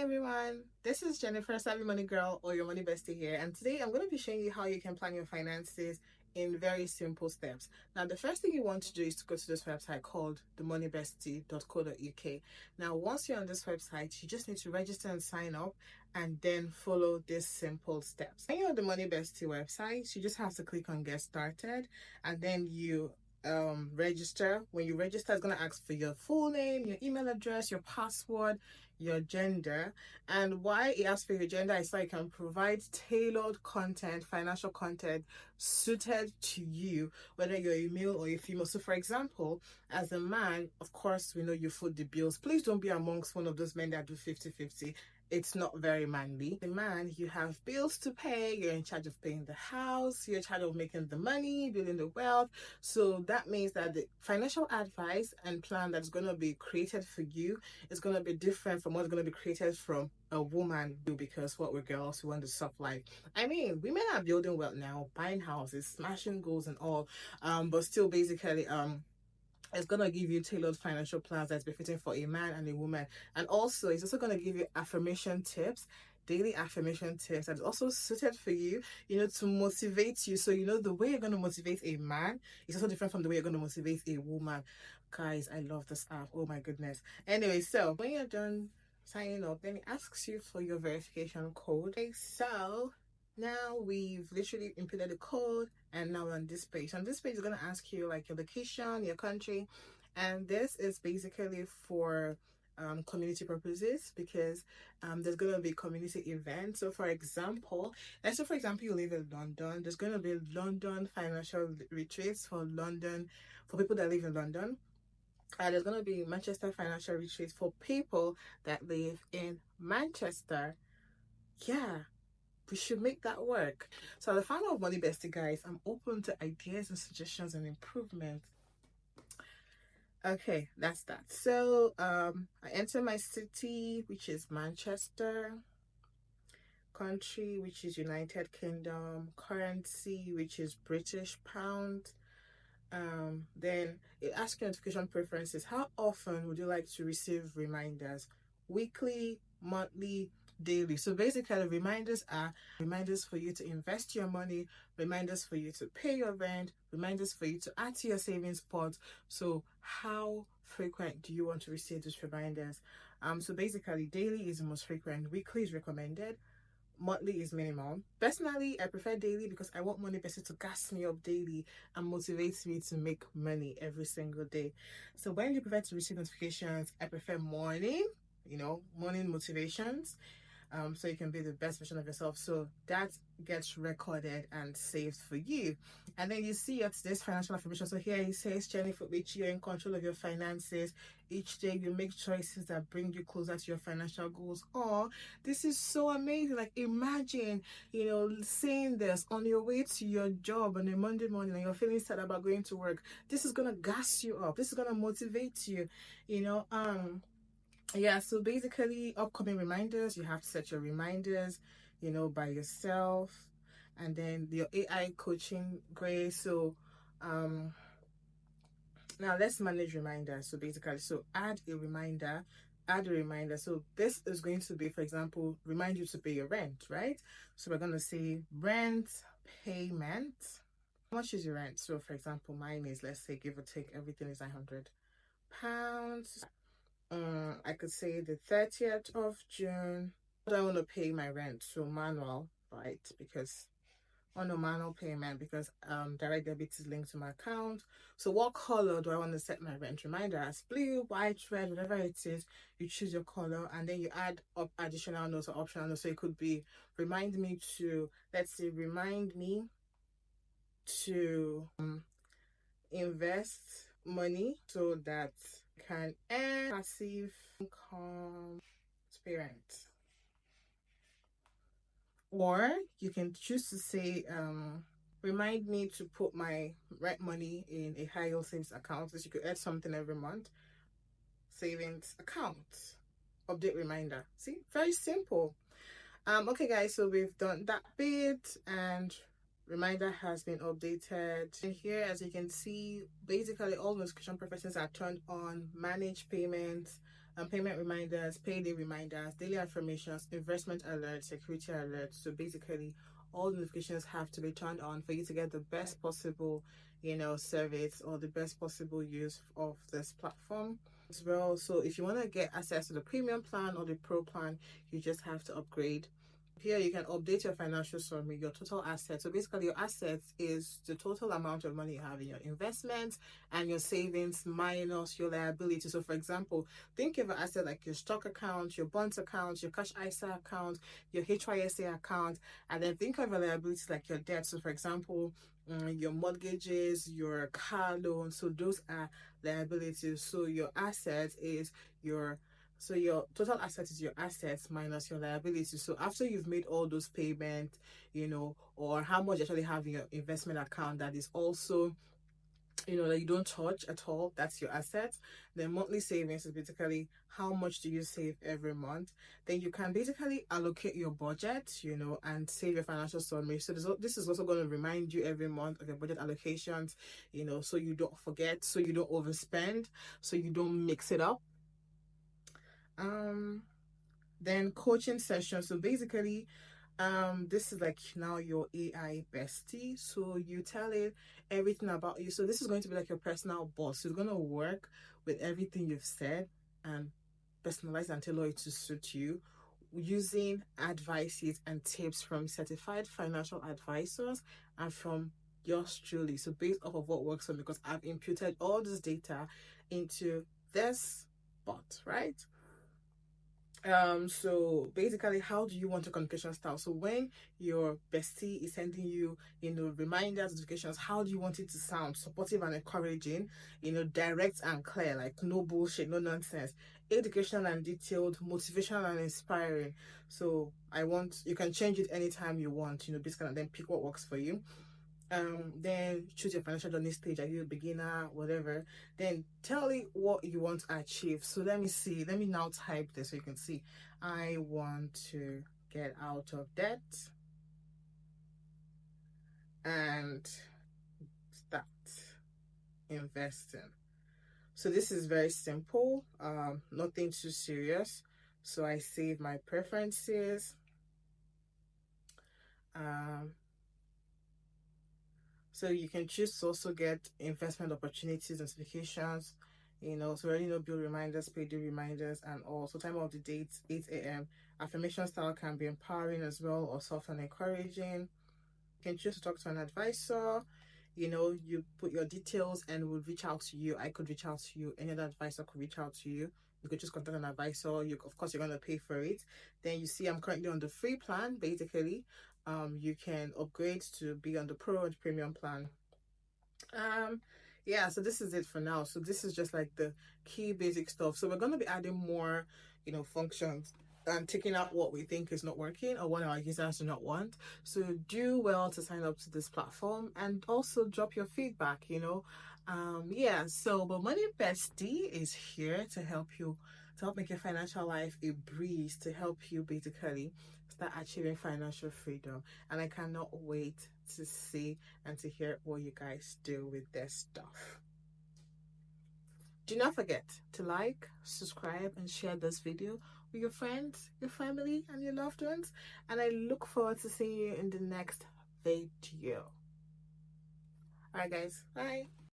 everyone, this is Jennifer, Savvy Money Girl, or your Money Bestie here, and today I'm going to be showing you how you can plan your finances in very simple steps. Now, the first thing you want to do is to go to this website called themoneybestie.co.uk. Now, once you're on this website, you just need to register and sign up and then follow these simple steps. When you're on the Money Bestie website, you just have to click on Get Started, and then you register. When you register, it's going to ask for your full name, your email address, your password, your gender. And why it asks for your gender is so you can provide tailored content, financial content suited to you, whether you're a male or a female. So for example, as a man, of course, we know you foot the bills. Please don't be amongst one of those men that do 50-50. It's not very manly. The man, you have bills to pay, you're in charge of paying the house, you're in charge of making the money, building the wealth. So that means that the financial advice and plan that's going to be created for you is going to be different from what's going to be created from a woman, because what we're girls, we want the soft life. I mean, women are building wealth now, buying houses, smashing goals and all, but still basically it's going to give you tailored financial plans that's befitting for a man and a woman. And also, it's also going to give you affirmation tips, daily affirmation tips that's also suited for you, to motivate you. So, the way you're going to motivate a man is also different from the way you're going to motivate a woman. Guys, I love this app. Oh my goodness. Anyway, so when you're done signing up, then it asks you for your verification code. Okay, so now we've literally inputted the code, and now we're on this page. On this page, it's going to ask you like your location, your country, and this is basically for community purposes, because there's going to be community events. So for example, you live in London, there's going to be London financial retreats for people that live in London. There's going to be Manchester financial retreats for people that live in Manchester. Yeah, we should make that work. So at the founder of Money Bestie, guys, I'm open to ideas and suggestions and improvements. Okay, that's that. So I enter my city, which is Manchester, country, which is United Kingdom, currency, which is British pound. Then it asks your notification preferences. How often would you like to receive reminders? Weekly, monthly, daily. So basically, reminders are reminders for you to invest your money, reminders for you to pay your rent, reminders for you to add to your savings pot. So how frequent do you want to receive these reminders? So basically, daily is the most frequent, weekly is recommended, monthly is minimum. Personally, I prefer daily because I want Money Bestie to gas me up daily and motivate me to make money every single day. So when you prefer to receive notifications, I prefer morning, morning motivations. So you can be the best version of yourself. So that gets recorded and saved for you. And then you see at this financial affirmation. So here it says, Jennifer, which you're in control of your finances. Each day you make choices that bring you closer to your financial goals. Oh, this is so amazing. Like imagine, saying this on your way to your job on a Monday morning and you're feeling sad about going to work. This is gonna gas you up. This is gonna motivate you, yeah, so basically upcoming reminders, you have to set your reminders, by yourself. And then your AI coaching, great. So now let's manage reminders. So basically, add a reminder. So this is going to be, for example, remind you to pay your rent, right? So we're going to say rent payment. How much is your rent? So for example, mine is, let's say, give or take, everything is £100. I could say the 30th of June. I want to pay my rent, so manual, right? Because on a manual payment, because direct debit is linked to my account. So what color do I want to set my rent reminder as? Blue, white, red, whatever it is. You choose your color, and then you add up additional notes or optional notes. So it could be remind me to invest money so that can earn passive income parent. Or you can choose to say remind me to put my rent money in a high yield savings account, so you could add something every month. Savings account, update reminder. See, very simple. Okay guys, so we've done that bit and reminder has been updated. And here, as you can see, basically all notification preferences are turned on. Manage payments, payment reminders, payday reminders, daily affirmations, investment alerts, security alerts. So basically, all notifications have to be turned on for you to get the best possible, service or the best possible use of this platform as well. So if you want to get access to the premium plan or the pro plan, you just have to upgrade. Here you can update your financial summary, your total assets. So basically your assets is the total amount of money you have in your investments and your savings minus your liability. So for example, think of an asset like your stock account, your bonds account, your cash ISA account, your HYSA account, and then think of your liabilities like your debt. So for example, your mortgages, your car loan. So those are liabilities. So your assets is your so your total asset is your assets minus your liability. So after you've made all those payments, or how much you actually have in your investment account that is also, that you don't touch at all, that's your assets. Then monthly savings is basically how much do you save every month. Then you can basically allocate your budget, and save your financial summary. So this is also going to remind you every month of your budget allocations, so you don't forget, so you don't overspend, so you don't mix it up. Then coaching session. So basically, this is like now your AI bestie. So you tell it everything about you. So this is going to be like your personal boss. So it's going to work with everything you've said and personalize and tailor it to suit you, using advices and tips from certified financial advisors and from yours truly. So based off of what works for me, because I've imputed all this data into this bot, right? So basically, how do you want your communication style? So when your bestie is sending you, reminders, notifications, how do you want it to sound? Supportive and encouraging, direct and clear, like no bullshit, no nonsense, educational and detailed, motivational and inspiring. So you can change it anytime you want, basically, and then pick what works for you. Then choose your financial journey stage. Are you a beginner, whatever? Then tell me what you want to achieve. So let me now type this so you can see. I want to get out of debt and start investing. So this is very simple, nothing too serious. So I save my preferences. So you can choose to also get investment opportunities, notifications, so already know bill reminders, payday reminders, and also time of the date, 8 a.m. Affirmation style can be empowering as well or soft and encouraging. You can choose to talk to an advisor. You put your details and we'll reach out to you. I could reach out to you. Any other advisor could reach out to you. You could just contact an advisor. Of course, you're going to pay for it. Then you see I'm currently on the free plan, basically. You can upgrade to be on the pro and premium plan. Yeah, so this is it for now. So this is just like the key basic stuff. So we're going to be adding more, functions and taking out what we think is not working or what our users do not want. So do well to sign up to this platform and also drop your feedback, yeah, so but Money Bestie is here to help you, to help make your financial life a breeze, to help you basically start achieving financial freedom. And I cannot wait to see and to hear what you guys do with this stuff. Do not forget to like, subscribe, and share this video with your friends, your family, and your loved ones. And I look forward to seeing you in the next video. Alright guys, bye.